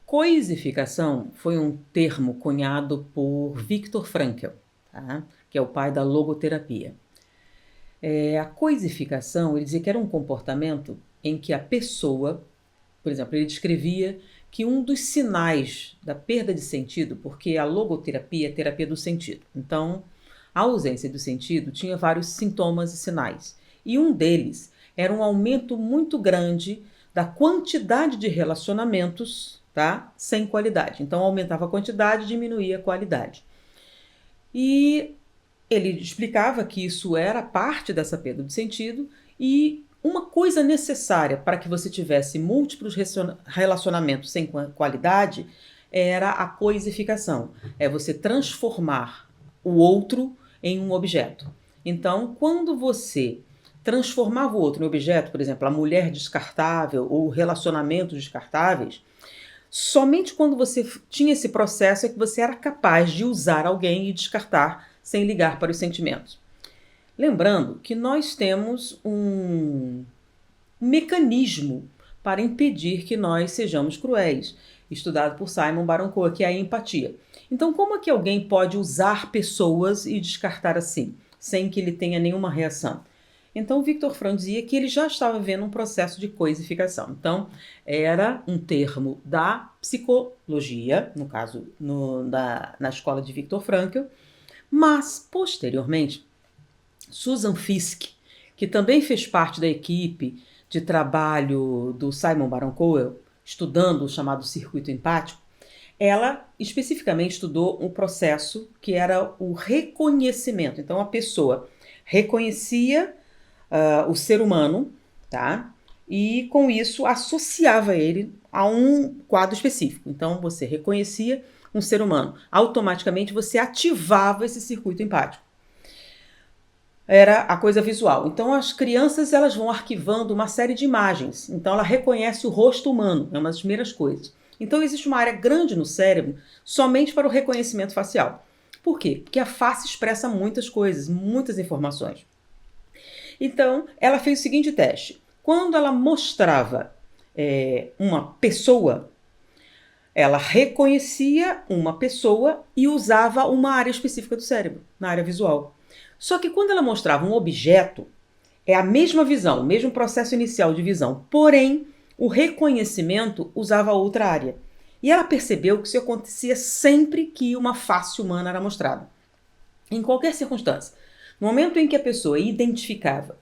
Coisificação foi um termo cunhado por Viktor Frankl, tá? Que é o pai da logoterapia. A coisificação, ele dizia que era um comportamento em que a pessoa, por exemplo, ele descrevia que um dos sinais da perda de sentido, porque a logoterapia é terapia do sentido, então a ausência do sentido tinha vários sintomas e sinais, e um deles era um aumento muito grande da quantidade de relacionamentos, tá? Sem qualidade. Então aumentava a quantidade, diminuía a qualidade. E ele explicava que isso era parte dessa perda de sentido e uma coisa necessária para que você tivesse múltiplos relacionamentos sem qualidade era a coisificação. É você transformar o outro em um objeto. Então, quando você transformava o outro em objeto, por exemplo, a mulher descartável ou relacionamentos descartáveis, somente quando você tinha esse processo é que você era capaz de usar alguém e descartar sem ligar para os sentimentos. Lembrando que nós temos um mecanismo para impedir que nós sejamos cruéis, estudado por Simon Baron-Cohen, que é a empatia. Então, como é que alguém pode usar pessoas e descartar assim, sem que ele tenha nenhuma reação? Então, Viktor Frankl dizia que ele já estava vendo um processo de coisificação. Então, era um termo da psicologia, no caso, na escola de Viktor Frankl, mas, posteriormente, Susan Fiske, que também fez parte da equipe de trabalho do Simon Baron-Cohen, estudando o chamado circuito empático, ela especificamente estudou um processo que era o reconhecimento. Então, a pessoa reconhecia o ser humano, tá? E com isso associava ele a um quadro específico. Então, você reconhecia um ser humano, automaticamente você ativava esse circuito empático. Era a coisa visual. Então as crianças elas vão arquivando uma série de imagens. Então ela reconhece o rosto humano, é uma das primeiras coisas. Então existe uma área grande no cérebro somente para o reconhecimento facial. Por quê? Porque a face expressa muitas coisas, muitas informações. Então ela fez o seguinte teste. Quando ela mostrava uma pessoa, ela reconhecia uma pessoa e usava uma área específica do cérebro, na área visual. Só que quando ela mostrava um objeto, é a mesma visão, o mesmo processo inicial de visão, porém o reconhecimento usava outra área. E ela percebeu que isso acontecia sempre que uma face humana era mostrada. Em qualquer circunstância. No momento em que a pessoa identificava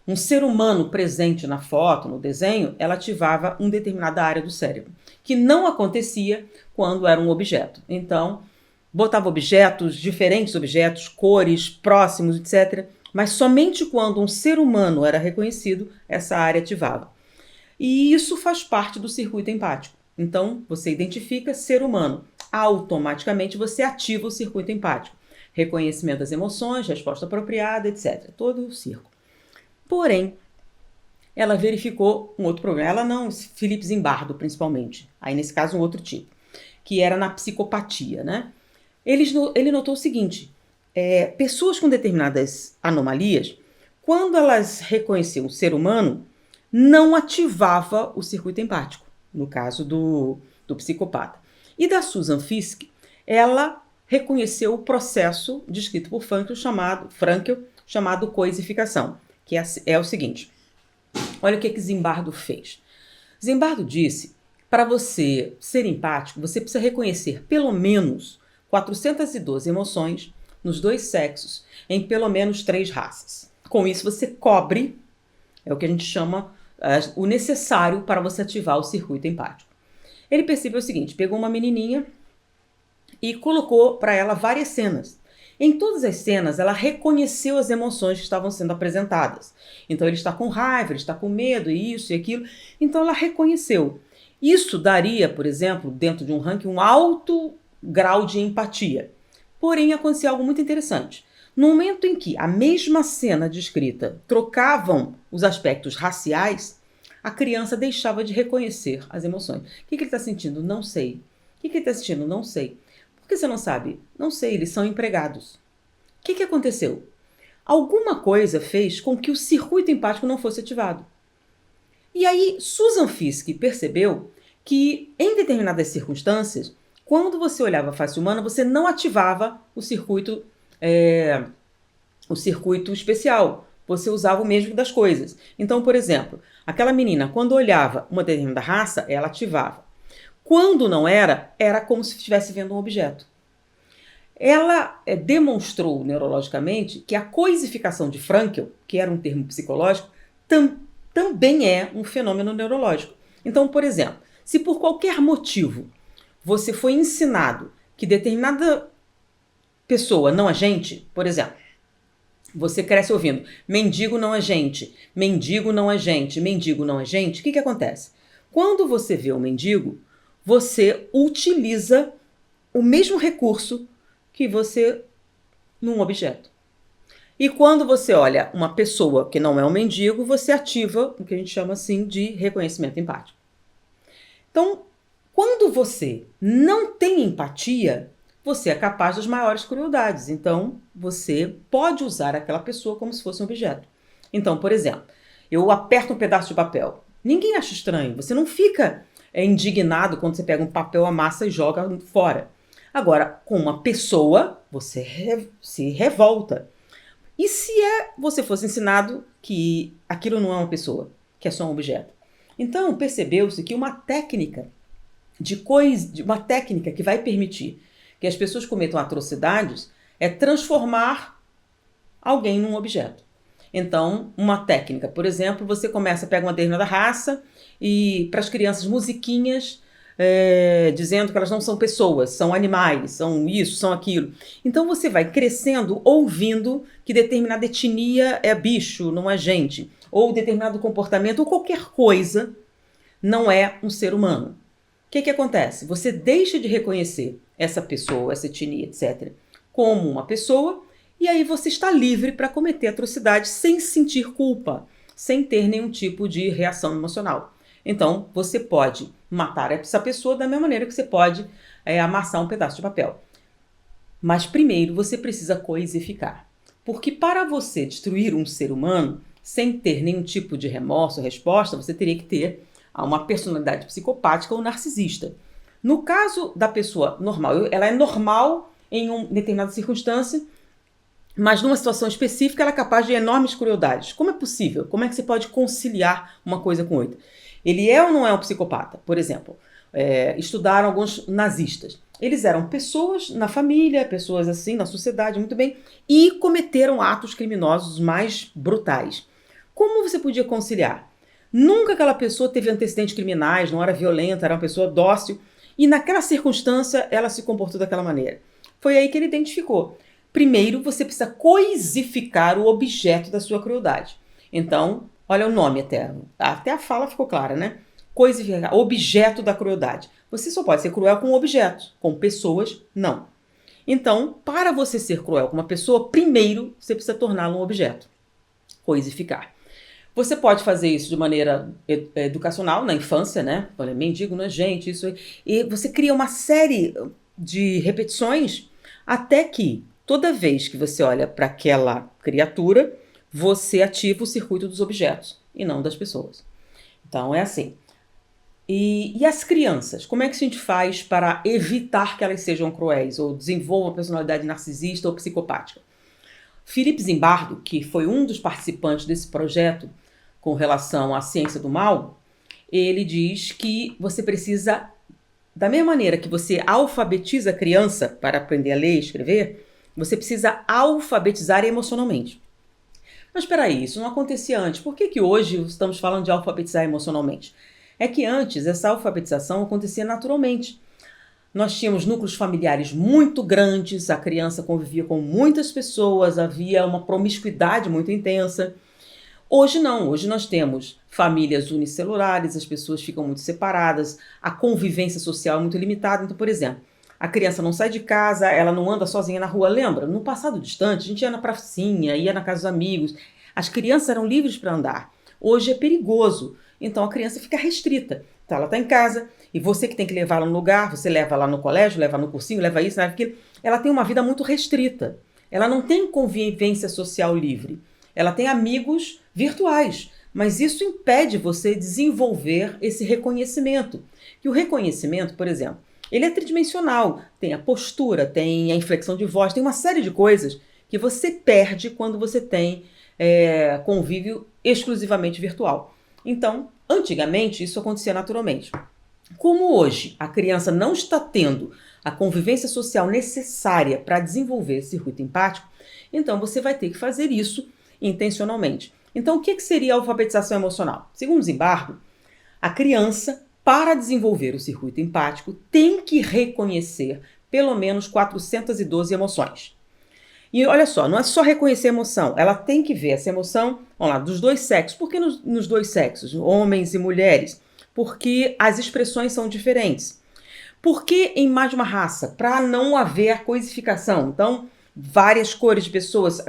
um ser humano presente na foto, no desenho, ela ativava uma determinada área do cérebro, que não acontecia quando era um objeto. Então, botava objetos, diferentes objetos, cores, próximos, etc. Mas somente quando um ser humano era reconhecido, essa área ativava. E isso faz parte do circuito empático. Então, você identifica ser humano, automaticamente você ativa o circuito empático. Reconhecimento das emoções, resposta apropriada, etc. Todo o círculo. Porém, ela verificou um outro problema. Ela não, Philip Zimbardo principalmente. Aí nesse caso um outro tipo, que era na psicopatia, né? Ele notou o seguinte, pessoas com determinadas anomalias, quando elas reconheciam o ser humano, não ativava o circuito empático, no caso do psicopata. E da Susan Fiske, ela reconheceu o processo descrito por Frankl chamado coisificação, que é o seguinte. Olha o que Zimbardo fez. Zimbardo disse, para você ser empático, você precisa reconhecer pelo menos 412 emoções nos dois sexos, em pelo menos 3 raças. Com isso você cobre, é o que a gente chama o necessário para você ativar o circuito empático. Ele percebeu o seguinte, pegou uma menininha e colocou para ela várias cenas. Em todas as cenas, ela reconheceu as emoções que estavam sendo apresentadas. Então ele está com raiva, ele está com medo, isso e aquilo. Então ela reconheceu. Isso daria, por exemplo, dentro de um ranking, um alto grau de empatia. Porém, acontecia algo muito interessante. No momento em que a mesma cena descrita trocavam os aspectos raciais, a criança deixava de reconhecer as emoções. O que ele está sentindo? Não sei. O que ele está sentindo? Não sei. Por que você não sabe? Não sei, eles são empregados. O que aconteceu? Alguma coisa fez com que o circuito empático não fosse ativado. E aí, Susan Fiske percebeu que em determinadas circunstâncias, quando você olhava a face humana, você não ativava o circuito especial. Você usava o mesmo das coisas. Então, por exemplo, aquela menina, quando olhava uma determinada raça, ela ativava. Quando não era, era como se estivesse vendo um objeto. Ela demonstrou neurologicamente que a coisificação de Frankel, que era um termo psicológico, também é um fenômeno neurológico. Então, por exemplo, se por qualquer motivo você foi ensinado que determinada pessoa não é gente, por exemplo, você cresce ouvindo mendigo não é gente, mendigo não é gente, mendigo não é gente, o que acontece? Quando você vê um mendigo, você utiliza o mesmo recurso que você num objeto. E quando você olha uma pessoa que não é um mendigo, você ativa o que a gente chama assim de reconhecimento empático. Então, quando você não tem empatia, você é capaz das maiores crueldades. Então, você pode usar aquela pessoa como se fosse um objeto. Então, por exemplo, eu aperto um pedaço de papel. Ninguém acha estranho. Você não fica indignado quando você pega um papel, amassa e joga fora. Agora, com uma pessoa, você se revolta. E se você fosse ensinado que aquilo não é uma pessoa, que é só um objeto? Então, percebeu-se que uma técnica que vai permitir que as pessoas cometam atrocidades é transformar alguém num objeto. Então, uma técnica, por exemplo, você pega uma determinada raça e para as crianças musiquinhas dizendo que elas não são pessoas, são animais, são isso, são aquilo. Então você vai crescendo ouvindo que determinada etnia é bicho, não é gente, ou determinado comportamento, ou qualquer coisa não é um ser humano. O que acontece? Você deixa de reconhecer essa pessoa, essa etnia, etc., como uma pessoa, e aí você está livre para cometer atrocidades sem sentir culpa, sem ter nenhum tipo de reação emocional. Então, você pode matar essa pessoa da mesma maneira que você pode amassar um pedaço de papel. Mas primeiro você precisa coisificar. Porque para você destruir um ser humano, sem ter nenhum tipo de remorso ou resposta, você teria que ter uma personalidade psicopática ou narcisista. No caso da pessoa normal, ela é normal em uma determinada circunstância, mas numa situação específica ela é capaz de enormes crueldades. Como é possível? Como é que você pode conciliar uma coisa com outra? Ele é ou não é um psicopata? Por exemplo, estudaram alguns nazistas. Eles eram pessoas na família, pessoas assim, na sociedade, muito bem, e cometeram atos criminosos mais brutais. Como você podia conciliar? Nunca aquela pessoa teve antecedentes criminais, não era violenta, era uma pessoa dócil, e naquela circunstância ela se comportou daquela maneira. Foi aí que ele identificou. Primeiro, você precisa coisificar o objeto da sua crueldade. Então, olha o nome até a fala ficou clara, né? Coisificar, objeto da crueldade. Você só pode ser cruel com objetos, com pessoas, não. Então, para você ser cruel com uma pessoa, primeiro você precisa torná-la um objeto. Coisificar. Você pode fazer isso de maneira educacional, na infância, né? Olha, mendigo não é gente, isso aí. E você cria uma série de repetições até que, toda vez que você olha para aquela criatura, você ativa o circuito dos objetos e não das pessoas. Então, é assim. E as crianças? Como é que a gente faz para evitar que elas sejam cruéis ou desenvolvam uma personalidade narcisista ou psicopática? Philippe Zimbardo, que foi um dos participantes desse projeto com relação à ciência do mal, ele diz que você precisa, da mesma maneira que você alfabetiza a criança para aprender a ler e escrever, você precisa alfabetizar emocionalmente. Mas espera aí, isso não acontecia antes. Por que hoje estamos falando de alfabetizar emocionalmente? É que antes essa alfabetização acontecia naturalmente. Nós tínhamos núcleos familiares muito grandes, a criança convivia com muitas pessoas, havia uma promiscuidade muito intensa. Hoje não, hoje nós temos famílias unicelulares, as pessoas ficam muito separadas, a convivência social é muito limitada. Então, por exemplo, a criança não sai de casa, ela não anda sozinha na rua. Lembra? No passado distante, a gente ia na pracinha, ia na casa dos amigos. As crianças eram livres para andar. Hoje é perigoso. Então a criança fica restrita. Então ela está em casa e você que tem que levar ela no lugar, você leva lá no colégio, leva no cursinho, leva isso, leva aquilo. Ela tem uma vida muito restrita. Ela não tem convivência social livre. Ela tem amigos virtuais. mas isso impede você desenvolver esse reconhecimento. Que o reconhecimento, por exemplo, ele é tridimensional, tem a postura, tem a inflexão de voz, tem uma série de coisas que você perde quando você tem convívio exclusivamente virtual. Então, antigamente, isso acontecia naturalmente. Como hoje a criança não está tendo a convivência social necessária para desenvolver esse circuito empático, então você vai ter que fazer isso intencionalmente. Então, o que seria a alfabetização emocional? Segundo Zimbardo, a criança, para desenvolver o circuito empático, tem que reconhecer pelo menos 412 emoções. E olha só, não é só reconhecer a emoção, ela tem que ver essa emoção, vamos lá, dos dois sexos. Por que nos dois sexos, homens e mulheres? Porque as expressões são diferentes. Por que em mais de uma raça? Para não haver a coisificação. Então, várias cores de pessoas.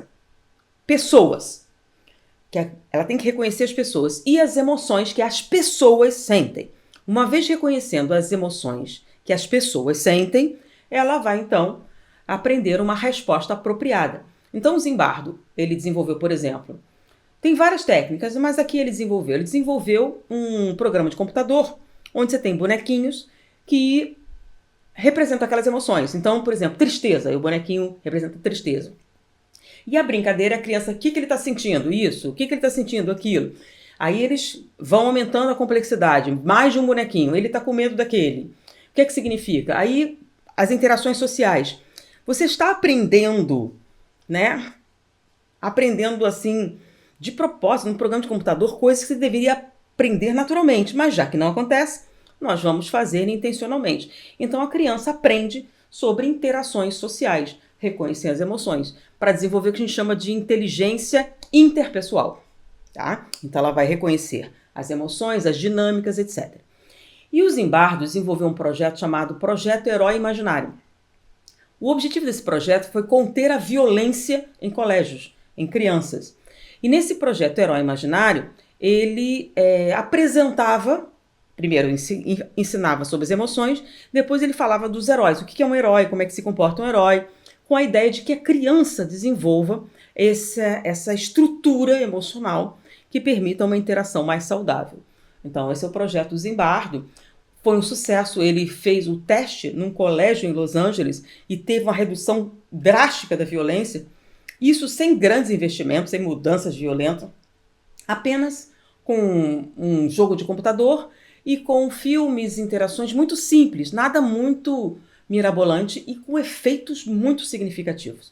Ela tem que reconhecer as pessoas e as emoções que as pessoas sentem. Uma vez reconhecendo as emoções que as pessoas sentem, ela vai então aprender uma resposta apropriada. Então o Zimbardo, ele desenvolveu, por exemplo, tem várias técnicas, mas aqui ele desenvolveu um programa de computador onde você tem bonequinhos que representam aquelas emoções. Então, por exemplo, tristeza, e o bonequinho representa tristeza. E a brincadeira, a criança, o que ele está sentindo? Isso. O que ele está sentindo? Aquilo. Aí eles vão aumentando a complexidade. Mais de um bonequinho. Ele está com medo daquele. O que significa? Aí, as interações sociais. Você está aprendendo, né? Aprendendo, assim, de propósito, no programa de computador, coisas que você deveria aprender naturalmente. Mas já que não acontece, nós vamos fazer intencionalmente. Então, a criança aprende sobre interações sociais, reconhecer as emoções, para desenvolver o que a gente chama de inteligência interpessoal. Tá? Então ela vai reconhecer as emoções, as dinâmicas, etc. E o Zimbardo desenvolveu um projeto chamado Projeto Herói Imaginário. O objetivo desse projeto foi conter a violência em colégios, em crianças. E nesse projeto Herói Imaginário, ele apresentava, primeiro ensinava sobre as emoções, depois ele falava dos heróis. O que é um herói, como é que se comporta um herói, com a ideia de que a criança desenvolva essa estrutura emocional que permita uma interação mais saudável. Então, esse é o projeto Zimbardo. Foi um sucesso, ele fez o teste num colégio em Los Angeles e teve uma redução drástica da violência, isso sem grandes investimentos, sem mudanças violentas, apenas com um jogo de computador e com filmes, interações muito simples, nada muito mirabolante e com efeitos muito significativos.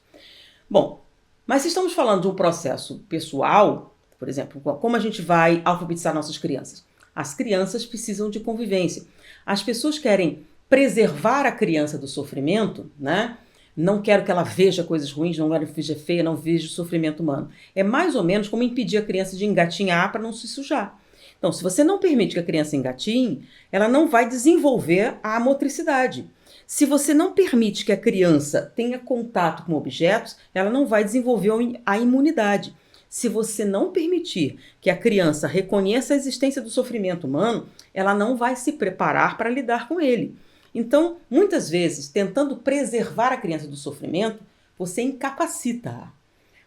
Bom, mas se estamos falando de um processo pessoal, por exemplo, como a gente vai alfabetizar nossas crianças? As crianças precisam de convivência. As pessoas querem preservar a criança do sofrimento, né? Não quero que ela veja coisas ruins, não quero que veja feia, não veja sofrimento humano. É mais ou menos como impedir a criança de engatinhar para não se sujar. Então, se você não permite que a criança engatinhe, ela não vai desenvolver a motricidade. Se você não permite que a criança tenha contato com objetos, ela não vai desenvolver a imunidade. Se você não permitir que a criança reconheça a existência do sofrimento humano, ela não vai se preparar para lidar com ele. Então, muitas vezes, tentando preservar a criança do sofrimento, você incapacita-a.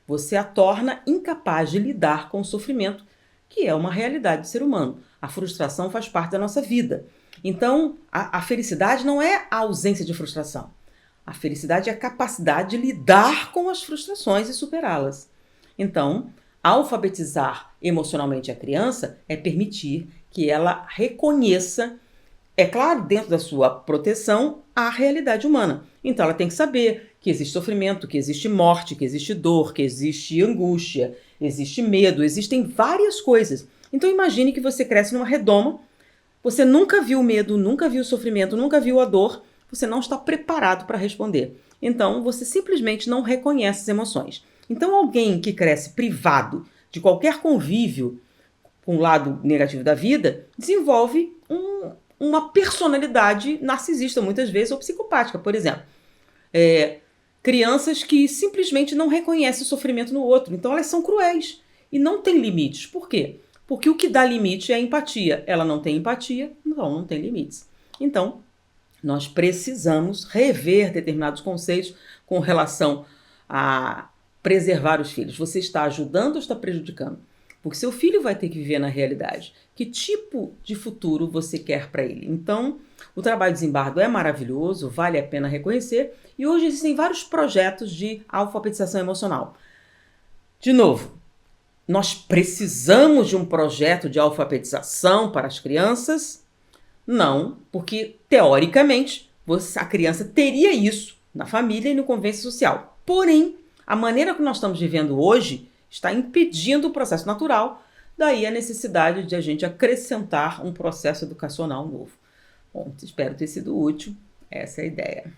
Você a torna incapaz de lidar com o sofrimento, que é uma realidade do ser humano. A frustração faz parte da nossa vida. Então, a felicidade não é a ausência de frustração. A felicidade é a capacidade de lidar com as frustrações e superá-las. Então, alfabetizar emocionalmente a criança é permitir que ela reconheça, é claro, dentro da sua proteção, a realidade humana. Então, ela tem que saber que existe sofrimento, que existe morte, que existe dor, que existe angústia, existe medo, existem várias coisas. Então, imagine que você cresce numa redoma, você nunca viu o medo, nunca viu o sofrimento, nunca viu a dor, você não está preparado para responder. Então, você simplesmente não reconhece as emoções. Então, alguém que cresce privado de qualquer convívio com o lado negativo da vida, desenvolve uma personalidade narcisista, muitas vezes, ou psicopática, por exemplo. Crianças que simplesmente não reconhecem o sofrimento no outro. Então, elas são cruéis e não têm limites. Por quê? Porque o que dá limite é a empatia. Ela não tem empatia, então não tem limites. Então, nós precisamos rever determinados conceitos com relação a preservar os filhos. Você está ajudando ou está prejudicando? porque seu filho vai ter que viver na realidade. Que tipo de futuro você quer para ele? Então, o trabalho de Zimbardo é maravilhoso, vale a pena reconhecer, e hoje existem vários projetos de alfabetização emocional. De novo, nós precisamos de um projeto de alfabetização para as crianças? Não, porque teoricamente a criança teria isso na família e no convívio social. Porém, a maneira que nós estamos vivendo hoje está impedindo o processo natural, daí a necessidade de a gente acrescentar um processo educacional novo. Bom, espero ter sido útil, essa é a ideia.